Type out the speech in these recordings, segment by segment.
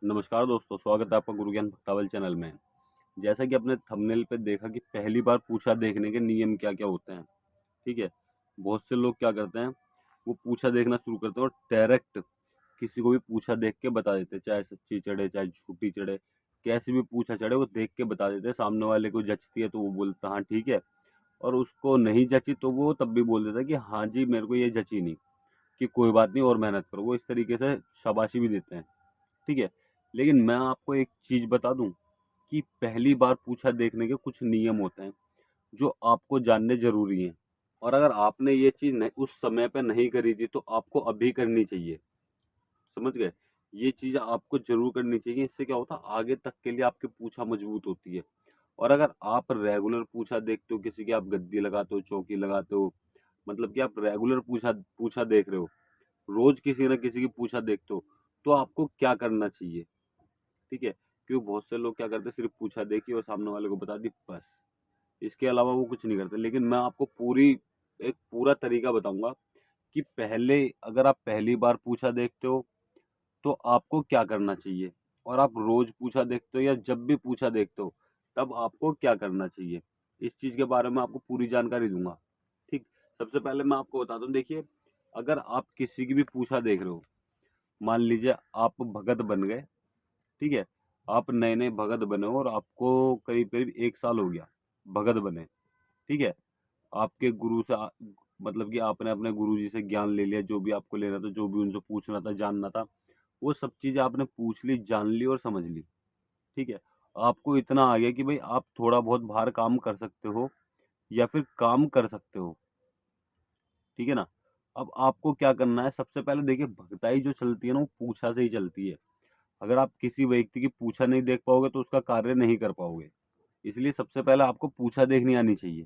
नमस्कार दोस्तों, स्वागत है आपका गुरु ज्ञान भक्तावल चैनल में। जैसा कि आपने थंबनेल पे देखा कि पहली बार पूछा देखने के नियम क्या-क्या होते हैं, ठीक है? बहुत से लोग क्या करते हैं, वो पूछा देखना शुरू करते हैं और डायरेक्ट किसी को भी पूछा देख के बता देते हैं, चाहे सच्ची चढ़े, चाहे झूठी चढ़े, कैसी भी पूछा चढ़े वो देख के बता देते हैं। सामने वाले को जचती है तो वो बोलता है हाँ ठीक है, और उसको नहीं जची तो वो तब भी बोल देता है कि हाँ जी, मेरे को ये जची नहीं, कि कोई बात नहीं और मेहनत करो। वो इस तरीके से शाबाशी भी देते हैं, ठीक है? लेकिन मैं आपको एक चीज़ बता दूँ कि पहली बार पूछा देखने के कुछ नियम होते हैं, जो आपको जानने ज़रूरी हैं। और अगर आपने ये चीज़ नहीं उस समय पे नहीं करी थी, तो आपको अभी करनी चाहिए। समझ गए? ये चीज़ आपको ज़रूर करनी चाहिए। इससे क्या होता है, आगे तक के लिए आपकी पूछा मजबूत होती है। और अगर आप रेगुलर पूछा देखते हो, किसी की आप गद्दी लगाते हो, चौकी लगाते हो, मतलब कि आप रेगुलर पूछा पूछा देख रहे हो, रोज़ किसी न किसी की पूछा देखते हो, तो आपको क्या करना चाहिए? ठीक है? क्योंकि बहुत से लोग क्या करते हैं, सिर्फ़ पूछा देखी और सामने वाले को बता दी बस। इसके अलावा वो कुछ नहीं करते। लेकिन मैं आपको एक पूरा तरीका बताऊँगा कि पहले अगर आप पहली बार पूछा देखते हो, तो आपको क्या करना चाहिए? और आप रोज़ पूछा देखते हो या जब भी पूछा देखते हो, तब आपको क्या करना चाहिए? इस चीज़ के बारे में आपको पूरी जानकारी दूँगा। ठीक? सबसे पहले मैं आपको बता दूँ, देखिए, अगर आप किसी की भी पूछा देख रहे हो, मान लीजिए आप भगत बन गए, ठीक है? आप नए-नए भगत बने हो और आपको करीब-करीब 1 साल हो गया भगत बने, ठीक है? आपके गुरु से मतलब कि आपने अपने गुरुजी से ज्ञान ले लिया, जो भी आपको लेना था, जो भी उनसे पूछना था, जानना था, वो सब चीज़ें आपने पूछ ली, जान ली और समझ ली, ठीक है? आपको इतना आ गया कि भई आप थोड़ा बहुत बाहर काम कर सकते हो या फिर काम कर सकते हो, ठीक है ना? अब आपको क्या करना है, सबसे पहले देखिए, भगताई जो चलती है ना, वो पूछा से ही चलती है। अगर आप किसी व्यक्ति की पूछा नहीं देख पाओगे तो उसका कार्य नहीं कर पाओगे। इसलिए सबसे पहले आपको पूछा देखनी आनी चाहिए,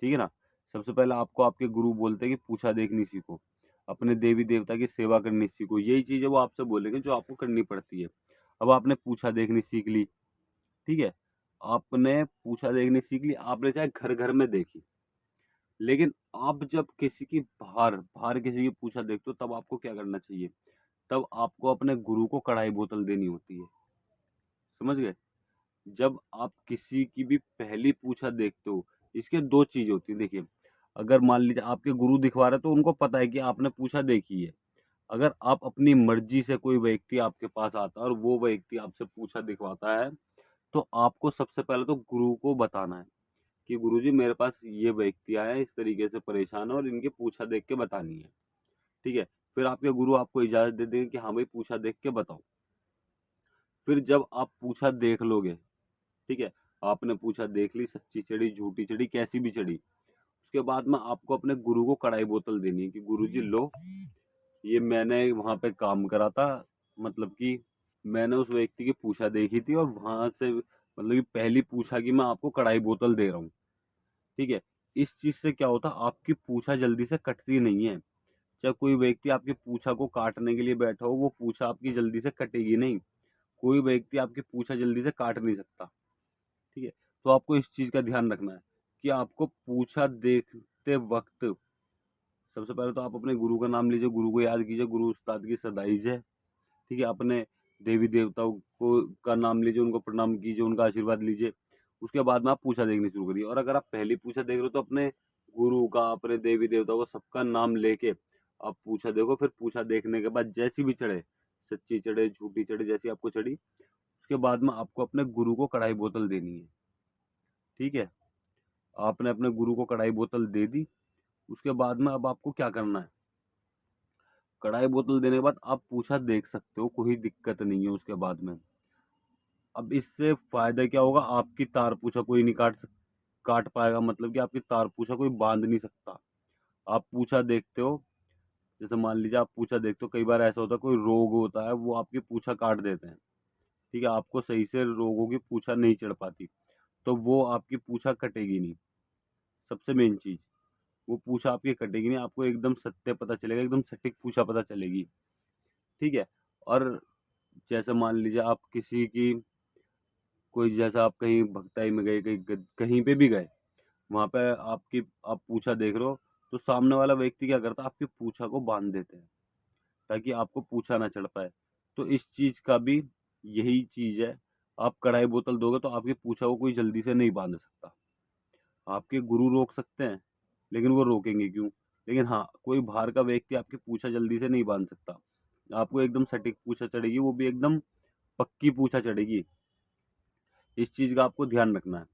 ठीक है ना? सबसे पहले आपको आपके गुरु बोलते हैं कि पूछा देखनी सीखो, अपने देवी-देवता की सेवा करनी सीखो। यही चीज़ें वो आपसे बोलेंगे जो आपको करनी पड़ती है। अब आपने पूछा देखनी सीख ली, ठीक है? आपने पूछा देखनी सीख ली, आपने चाहे घर-घर में देखी। लेकिन आप जब किसी की बाहर बाहर किसी की पूछा देखते हो, तब आपको क्या करना चाहिए? तब आपको अपने गुरु को कढ़ाई बोतल देनी होती है। समझ गए? जब आप किसी की भी पहली पूछा देखते हो, इसके 2 चीज़ होती हैं, देखिए, अगर मान लीजिए आपके गुरु दिखवा रहे हैं तो उनको पता है कि आपने पूछा देखी है। अगर आप अपनी मर्ज़ी से कोई व्यक्ति आपके पास आता है और वो व्यक्ति आपसे पूछा दिखवाता है, तो आपको सबसे पहले तो गुरु को बताना है कि गुरुजी, मेरे पास ये व्यक्ति आया है, इस तरीके से परेशान है और इनकी पूछा देख के बतानी है। ठीक है? फिर आपके गुरु आपको इजाज़त दे देंगे कि हाँ भाई, पूछा देख के बताओ। फिर जब आप पूछा देख लोगे, ठीक है? आपने पूछा देख ली, सच्ची चढ़ी, झूठी चढ़ी, कैसी भी चढ़ी। उसके बाद में आपको अपने गुरु को कढ़ाई बोतल देनी है कि गुरुजी लो, ये मैंने वहाँ पे काम करा था, मतलब कि मैंने उस व्यक्ति की पूछा देखी थी और वहाँ से मतलब कि पहली पूछा की मैं आपको कढ़ाई बोतल दे रहा हूँ, ठीक है? इस चीज़ से क्या होता है, आपकी पूछा जल्दी से कटती नहीं है। चाहे कोई व्यक्ति आपकी पूछा को काटने के लिए बैठा हो, वो पूछा आपकी जल्दी से कटेगी नहीं। कोई व्यक्ति आपकी पूछा जल्दी से काट नहीं सकता, ठीक है? तो आपको इस चीज़ का ध्यान रखना है कि आपको पूछा देखते वक़्त सबसे पहले तो आप अपने गुरु का नाम लीजिए, गुरु को याद कीजिए, गुरु उस्ताद की सदाई जय, ठीक है? अपने देवी-देवताओं को का नाम लीजिए, उनको प्रणाम कीजिए, उनका आशीर्वाद लीजिए। उसके बाद में आप पूछा देखनी शुरू करिए और अगर आप पहली पूछा देख रहे हो तो अपने गुरु का, अपने देवी-देवताओं का, सबका नाम लेके आप पूछा देखो। फिर पूछा देखने के बाद जैसी भी चढ़े, सच्ची चढ़े, झूठी चढ़े, जैसी आपको चढ़ी, उसके बाद में आपको अपने गुरु को कढ़ाई बोतल देनी है, ठीक है? आपने अपने गुरु को कढ़ाई बोतल दे दी, उसके बाद में अब आपको क्या करना है? कढ़ाई बोतल देने के बाद आप पूछा देख सकते हो, कोई दिक्कत नहीं है उसके बाद में। अब इससे फ़ायदा क्या होगा, आपकी तार पूछा कोई नहीं काट पाएगा, मतलब कि आपकी तार पूछा कोई बाँध नहीं सकता। आप पूछा देखते हो, जैसे मान लीजिए आप पूछा देखते हो, कई बार ऐसा होता है कोई रोग होता है, वो आपकी पूछा काट देते हैं, ठीक है? आपको सही से रोगों की पूछा नहीं चढ़ पाती, तो वो आपकी पूछा कटेगी नहीं, सबसे मेन चीज़। वो पूछा आपकी कटेगी नहीं, आपको एकदम सत्य पता चलेगा, एकदम सटीक पूछा पता चलेगी, ठीक है? और जैसे मान लीजिए आप किसी की कोई जैसा आप कहीं भगताई में गए, कहीं पे भी गए, वहाँ पे आप पूछा देख रहे हो, तो सामने वाला व्यक्ति क्या करता है, आपकी पूछा को बाँध देते हैं, ताकि आपको पूछा ना चढ़ पाए, तो इस चीज़ का भी यही चीज़ है, आप कढ़ाई बोतल दोगे तो आपकी पूँछा को कोई जल्दी से नहीं बांध सकता। आपके गुरु रोक सकते हैं, लेकिन वो रोकेंगे क्यों? लेकिन हाँ, कोई बाहर का व्यक्ति आपकी पूँछा जल्दी से नहीं बांध सकता। आपको एकदम सटीक पूँछा चढ़ेगी, वो भी एकदम पक्की पूँछा चढ़ेगी। इस चीज़ का आपको ध्यान रखना है।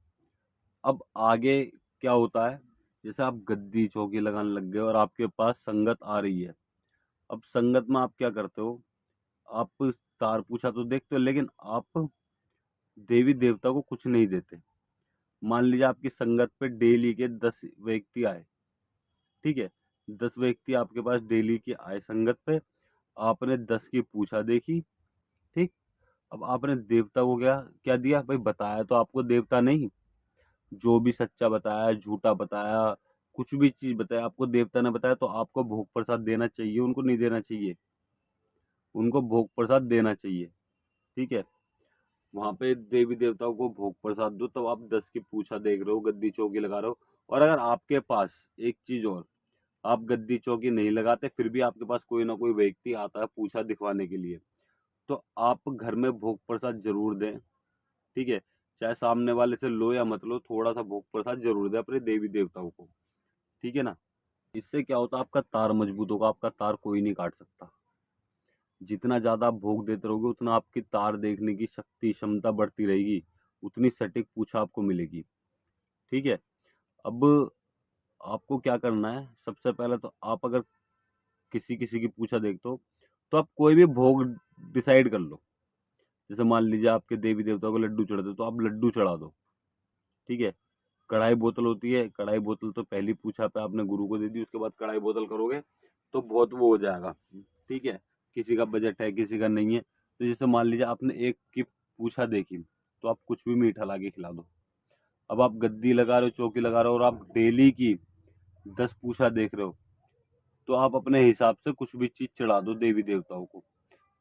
अब आगे क्या होता है, जैसे आप गद्दी चौकी लगाने लग गए और आपके पास संगत आ रही है। अब संगत में आप क्या करते हो, आप तार पूछा तो देखते हो, लेकिन आप देवी देवता को कुछ नहीं देते। मान लीजिए आपकी संगत पे डेली के 10 व्यक्ति आए, ठीक है? 10 व्यक्ति आपके पास डेली के आए संगत पे, आपने 10 की पूछा देखी, ठीक? अब आपने देवता को क्या क्या दिया भाई, बताया तो आपको देवता नहीं, जो भी सच्चा बताया, झूठा बताया, कुछ भी चीज़ बताया, आपको देवता ने बताया तो आपको भोग प्रसाद देना चाहिए, उनको नहीं देना चाहिए। उनको भोग प्रसाद देना चाहिए, ठीक है? वहाँ पे देवी देवताओं को भोग प्रसाद दो, तब आप 10 की पूछा देख रहे हो, गद्दी चौकी लगा रहे हो। और अगर आपके पास एक चीज़ और, आप गद्दी चौकी नहीं लगाते, फिर भी आपके पास कोई ना कोई व्यक्ति आता है पूछा दिखवाने के लिए, तो आप घर में भोग प्रसाद ज़रूर दें, ठीक है? चाहे सामने वाले से लो या मत लो, थोड़ा-सा भोग प्रसाद ज़रूर दें अपने देवी देवताओं को, ठीक है ना? इससे क्या होता है, आपका तार मजबूत होगा, आपका तार कोई नहीं काट सकता। जितना ज़्यादा आप भोग देते रहोगे, उतना आपकी तार देखने की शक्ति, क्षमता बढ़ती रहेगी, उतनी सटीक पूछा आपको मिलेगी, ठीक है? अब आपको क्या करना है, सबसे पहले तो आप अगर किसी-किसी की पूछा देखते हो, तो आप कोई भी भोग डिसाइड कर लो। जैसे मान लीजिए आपके देवी देवता को लड्डू चढ़ाते हो, तो आप लड्डू चढ़ा दो, ठीक है? कढ़ाई बोतल होती है, कढ़ाई बोतल तो पहली पूछा पे आपने गुरु को दे दी, उसके बाद कढ़ाई बोतल करोगे तो बहुत वो हो जाएगा, ठीक है? किसी का बजट है, किसी का नहीं है, तो जैसे मान लीजिए आपने एक की पूछा देखी, तो आप कुछ भी मीठा ला के खिला दो। अब आप गद्दी लगा रहे हो, चौकी लगा रहे हो और आप डेली की 10 पूछा देख रहे हो, तो आप अपने हिसाब से कुछ भी चीज़ चढ़ा दो देवी देवताओं को।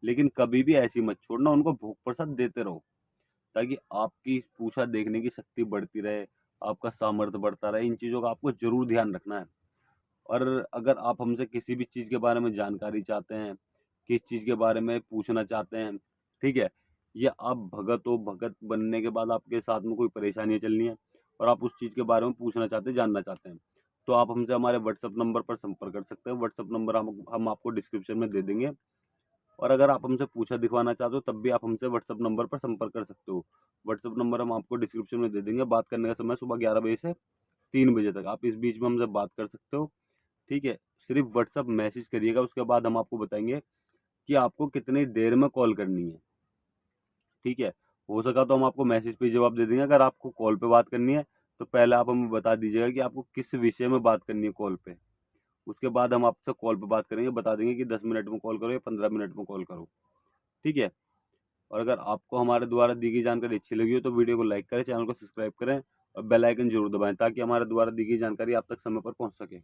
लेकिन कभी भी ऐसी मत छोड़ना, उनको भोग प्रसाद देते रहो, ताकि आपकी पूछा देखने की शक्ति बढ़ती रहे, आपका सामर्थ्य बढ़ता रहे। इन चीज़ों का आपको ज़रूर ध्यान रखना है। और अगर आप हमसे किसी भी चीज़ के बारे में जानकारी चाहते हैं, किस चीज़ के बारे में पूछना चाहते हैं, ठीक है? या आप भगत हो, भगत बनने के बाद आपके साथ में कोई परेशानियाँ चल रही हैं और आप उस चीज़ के बारे में पूछना चाहते हैं, जानना चाहते हैं, तो आप हमसे हमारे व्हाट्सएप नंबर पर संपर्क कर सकते हैं। व्हाट्सएप नंबर हम आपको डिस्क्रिप्शन में दे देंगे। और अगर आप हमसे पूछा दिखवाना चाहते हो, तब भी आप हमसे व्हाट्सएप नंबर पर संपर्क कर सकते हो। व्हाट्सएप नंबर हम आपको डिस्क्रिप्शन में दे देंगे। बात करने का समय सुबह 11 बजे से 3 बजे तक। आप इस बीच में हमसे बात कर सकते हो, ठीक है? सिर्फ़ व्हाट्सएप मैसेज करिएगा, उसके बाद हम आपको बताएँगे कि आपको कितनी देर में कॉल करनी है, ठीक है? हो सका तो हम आपको मैसेज पे ही जवाब दे देंगे। अगर आपको कॉल पे बात करनी है, तो पहले आप हमें बता दीजिएगा कि आपको किस विषय में बात करनी है कॉल पे। उसके बाद हम आपसे कॉल पे बात करेंगे, बता देंगे कि 10 मिनट में कॉल करो या 15 मिनट में कॉल करो, ठीक है? और अगर आपको हमारे द्वारा दी गई जानकारी अच्छी लगी हो, तो वीडियो को लाइक करें, चैनल को सब्सक्राइब करें और बेल आइकन जरूर दबाएं, ताकि हमारे द्वारा दी गई जानकारी आप तक समय पर पहुंच सके।